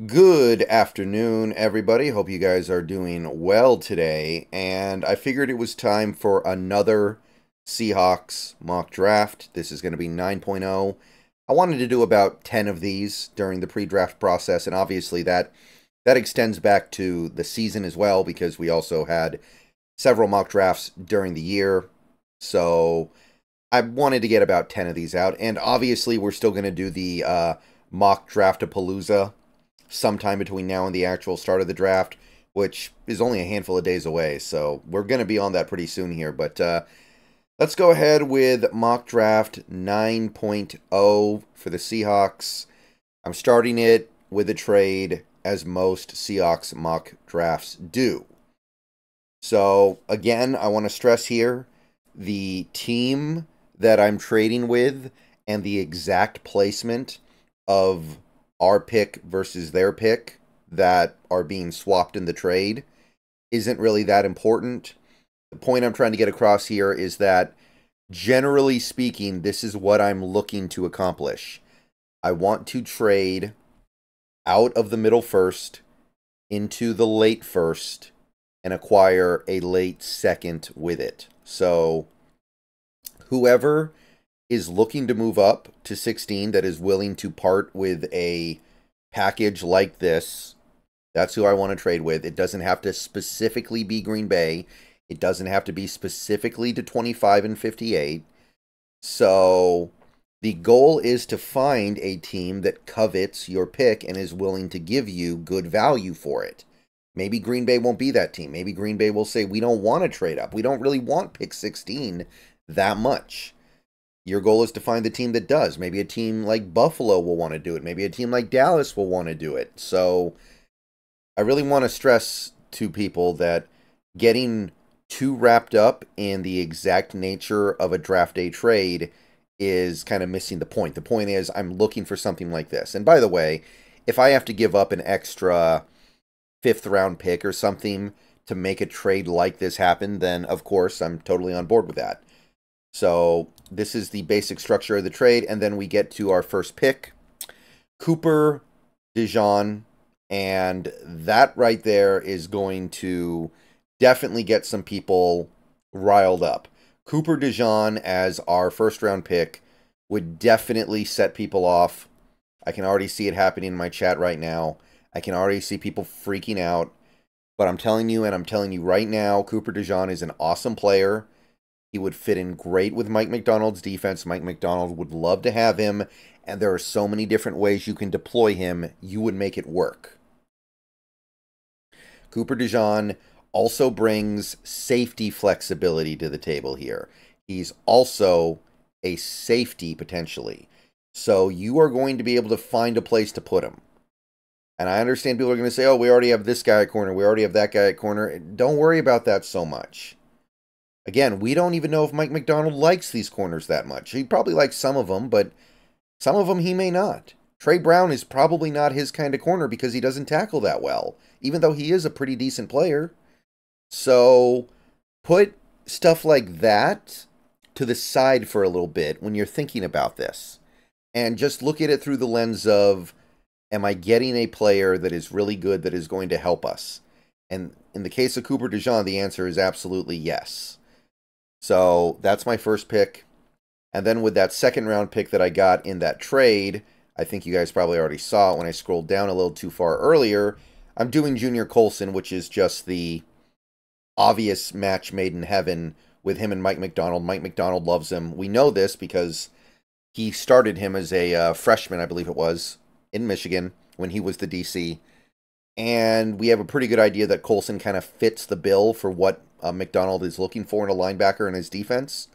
Good afternoon, everybody. Hope you guys are doing well today. And I figured it was time for another Seahawks mock draft. This is going to be 9.0. I wanted to do about 10 of these during the pre-draft process, and obviously that extends back to the season as well because we also had several mock drafts during the year. So I wanted to get about 10 of these out, and obviously we're still going to do the mock draft-a-palooza sometime between now and the actual start of the draft, which is only a handful of days away. So we're going to be on that pretty soon here. But let's go ahead with mock draft 9.0 for the Seahawks. I'm starting it with a trade, as most Seahawks mock drafts do. So again, I want to stress here the team that I'm trading with and the exact placement of our pick versus their pick that are being swapped in the trade isn't really that important. The point I'm trying to get across here is that, generally speaking, this is what I'm looking to accomplish. I want to trade out of the middle first into the late first and acquire a late second with it. So whoever is looking to move up to 16 that is willing to part with a package like this, that's who I want to trade with. It doesn't have to specifically be Green Bay. It doesn't have to be specifically to 25 and 58. So the goal is to find a team that covets your pick and is willing to give you good value for it. Maybe Green Bay won't be that team. Maybe Green Bay will say, we don't want to trade up. We don't really want pick 16 that much. Your goal is to find the team that does. Maybe a team like Buffalo will want to do it. Maybe a team like Dallas will want to do it. So I really want to stress to people that getting too wrapped up in the exact nature of a draft day trade is kind of missing the point. The point is I'm looking for something like this. And by the way, if I have to give up an extra fifth round pick or something to make a trade like this happen, then of course I'm totally on board with that. So this is the basic structure of the trade, and then we get to our first pick, Cooper DeJean, and that right there is going to definitely get some people riled up. Cooper DeJean as our first round pick would definitely set people off. I can already see it happening in my chat right now. I can already see people freaking out. But I'm telling you, and I'm telling you right now, Cooper DeJean is an awesome player. He would fit in great with Mike Macdonald's defense. Mike Macdonald would love to have him, and there are so many different ways you can deploy him. You would make it work. Cooper DeJean also brings safety flexibility to the table here. He's also a safety potentially. So you are going to be able to find a place to put him. And I understand people are going to say, oh, we already have this guy at corner. We already have that guy at corner. Don't worry about that so much. Again, we don't even know if Mike Macdonald likes these corners that much. He probably likes some of them, but some of them he may not. Trey Brown is probably not his kind of corner because he doesn't tackle that well, even though he is a pretty decent player. So put stuff like that to the side for a little bit when you're thinking about this. And just look at it through the lens of, am I getting a player that is really good that is going to help us? And in the case of Cooper DeJean, the answer is absolutely yes. So that's my first pick. And then with that second round pick that I got in that trade, I think you guys probably already saw it when I scrolled down a little too far earlier, I'm doing Junior Colson, which is just the obvious match made in heaven with him and Mike Macdonald. Mike Macdonald loves him. We know this because he started him as a freshman, I believe it was, in Michigan when he was the DC. And we have a pretty good idea that Colson kind of fits the bill for what Macdonald is looking for in a linebacker in his defense.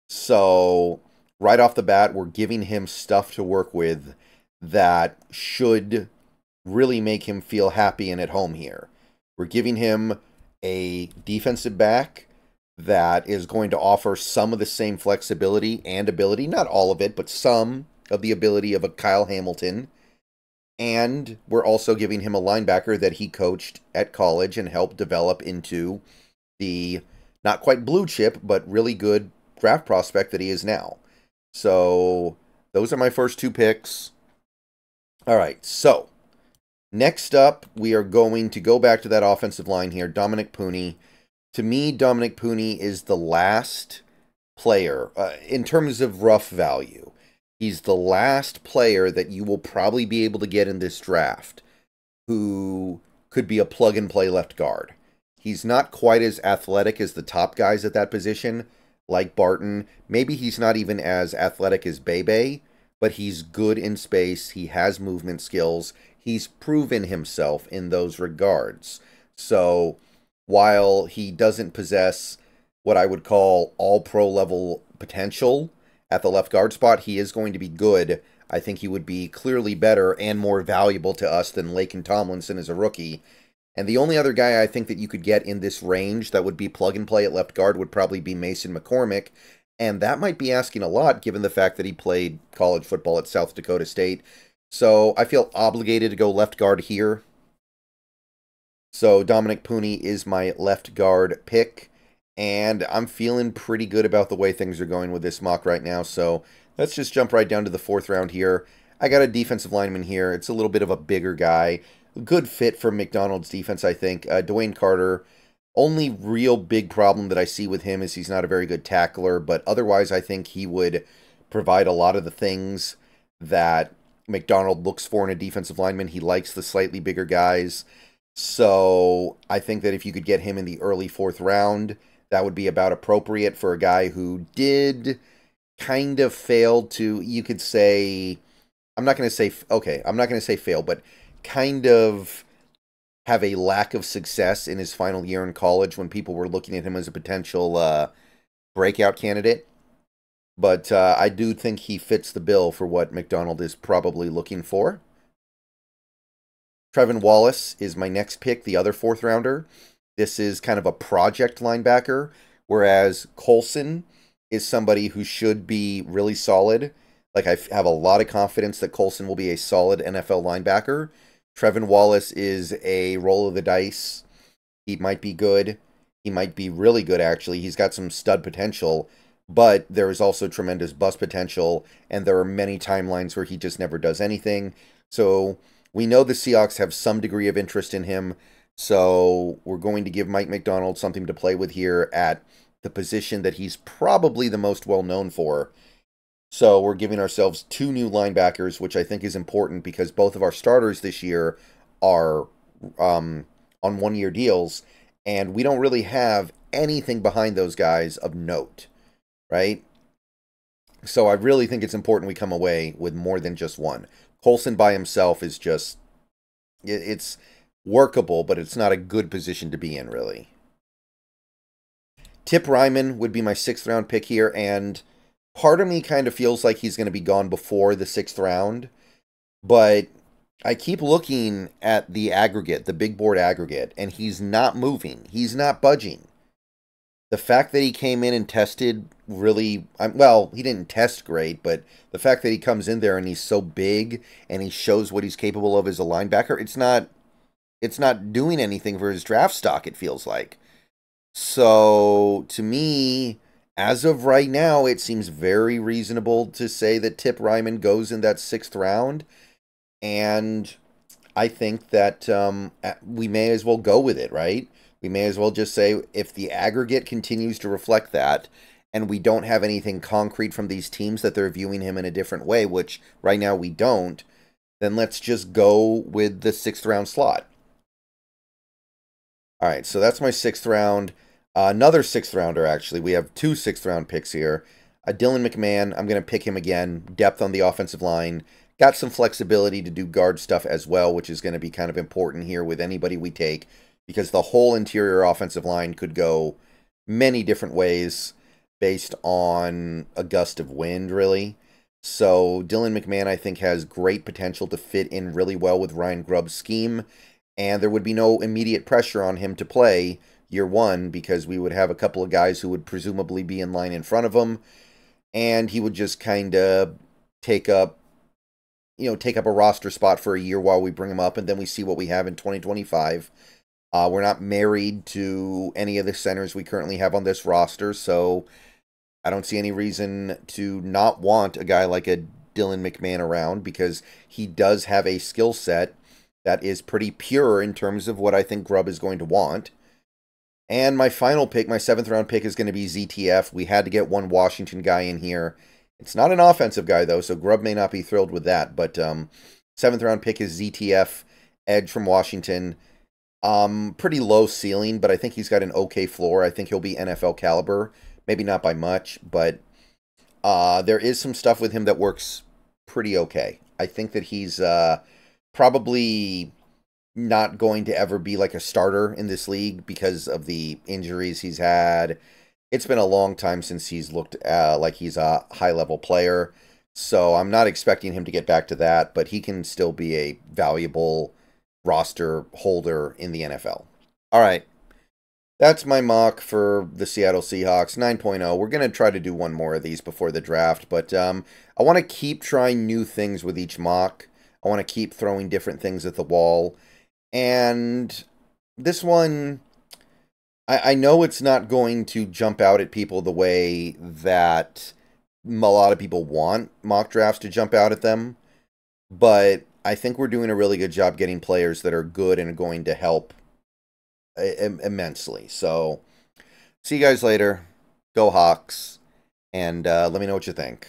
So right off the bat, we're giving him stuff to work with that should really make him feel happy and at home here. We're giving him a defensive back that is going to offer some of the same flexibility and ability, not all of it, but some of the ability of a Kyle Hamilton. And we're also giving him a linebacker that he coached at college and helped develop into the not quite blue chip, but really good draft prospect that he is now. So those are my first two picks. All right, so Next up, we are going to go back to that offensive line here. Dominic Puni. To me, Dominic Puni is the last player, in terms of rough value, he's the last player that you will probably be able to get in this draft who could be a plug-and-play left guard. He's not quite as athletic as the top guys at that position, like Barton. Maybe he's not even as athletic as Bebe, but he's good in space. He has movement skills. He's proven himself in those regards. So while he doesn't possess what I would call all-pro level potential at the left guard spot, he is going to be good. I think he would be clearly better and more valuable to us than Laken Tomlinson as a rookie. And the only other guy I think that you could get in this range that would be plug-and-play at left guard would probably be Mason McCormick. And that might be asking a lot given the fact that he played college football at South Dakota State. So I feel obligated to go left guard here. So Dominic Puni is my left guard pick. And I'm feeling pretty good about the way things are going with this mock right now. So let's just jump right down to the 4th round here. I got a defensive lineman here. It's a little bit of a bigger guy. Good fit for McDonald's defense, I think. Dwayne Carter. Only real big problem that I see with him is he's not a very good tackler. But otherwise, I think he would provide a lot of the things that McDonald looks for in a defensive lineman. He likes the slightly bigger guys. So I think that if you could get him in the early 4th round, that would be about appropriate for a guy who did kind of fail to, you could say, I'm not going to say fail, but kind of have a lack of success in his final year in college when people were looking at him as a potential breakout candidate. But I do think he fits the bill for what McDonald is probably looking for. Trevin Wallace is my next pick, the other 4th rounder. This is kind of a project linebacker, whereas Colson is somebody who should be really solid. Like, I have a lot of confidence that Colson will be a solid NFL linebacker. Trevin Wallace is a roll of the dice. He might be good. He might be really good, actually. He's got some stud potential, but there is also tremendous bust potential, and there are many timelines where he just never does anything. So we know the Seahawks have some degree of interest in him. So we're going to give Mike McDonald something to play with here at the position that he's probably the most well-known for. So we're giving ourselves 2 new linebackers, which I think is important because both of our starters this year are on 1-year deals, and we don't really have anything behind those guys of note, right? So I really think it's important we come away with more than just one. Colson by himself is just, it's workable, but it's not a good position to be in, really. Tip Ryman would be my 6th round pick here, and part of me kind of feels like he's going to be gone before the 6th round, but I keep looking at the aggregate, the big board aggregate, and he's not moving. He's not budging. The fact that he came in and tested really, well, he didn't test great, but the fact that he comes in there and he's so big and he shows what he's capable of as a linebacker, it's not doing anything for his draft stock, it feels like. So, to me, as of right now, it seems very reasonable to say that Tip Ryman goes in that 6th round. And I think that we may as well go with it, right? We may as well just say if the aggregate continues to reflect that, and we don't have anything concrete from these teams that they're viewing him in a different way, which right now we don't, then let's just go with the 6th round slot. All right, so that's my 6th round. Another 6th rounder, actually. We have 2 6th round picks here. Dylan McMahon, I'm going to pick him again. Depth on the offensive line. Got some flexibility to do guard stuff as well, which is going to be kind of important here with anybody we take, because the whole interior offensive line could go many different ways based on a gust of wind, really. So Dylan McMahon, I think, has great potential to fit in really well with Ryan Grubb's scheme, and there would be no immediate pressure on him to play year 1 because we would have a couple of guys who would presumably be in line in front of him, and he would just kind of take up a roster spot for a year while we bring him up, and then we see what we have in 2025. We're not married to any of the centers we currently have on this roster, so I don't see any reason to not want a guy like a Dylan McMahon around because he does have a skill set That is pretty pure in terms of what I think Grubb is going to want. And my final pick, my 7th round pick, is going to be ZTF. We had to get one Washington guy in here. It's not an offensive guy, though, so Grubb may not be thrilled with that. But 7th round pick is ZTF, edge from Washington. Pretty low ceiling, but I think he's got an okay floor. I think he'll be NFL caliber. Maybe not by much, but there is some stuff with him that works pretty okay. I think that he's probably not going to ever be like a starter in this league because of the injuries he's had. It's been a long time since he's looked like he's a high-level player, so I'm not expecting him to get back to that, but he can still be a valuable roster holder in the NFL. All right, that's my mock for the Seattle Seahawks 9.0. We're going to try to do one more of these before the draft, but I want to keep trying new things with each mock. I want to keep throwing different things at the wall. And this one, I know it's not going to jump out at people the way that a lot of people want mock drafts to jump out at them, but I think we're doing a really good job getting players that are good and are going to help immensely. So, see you guys later. Go Hawks, and let me know what you think.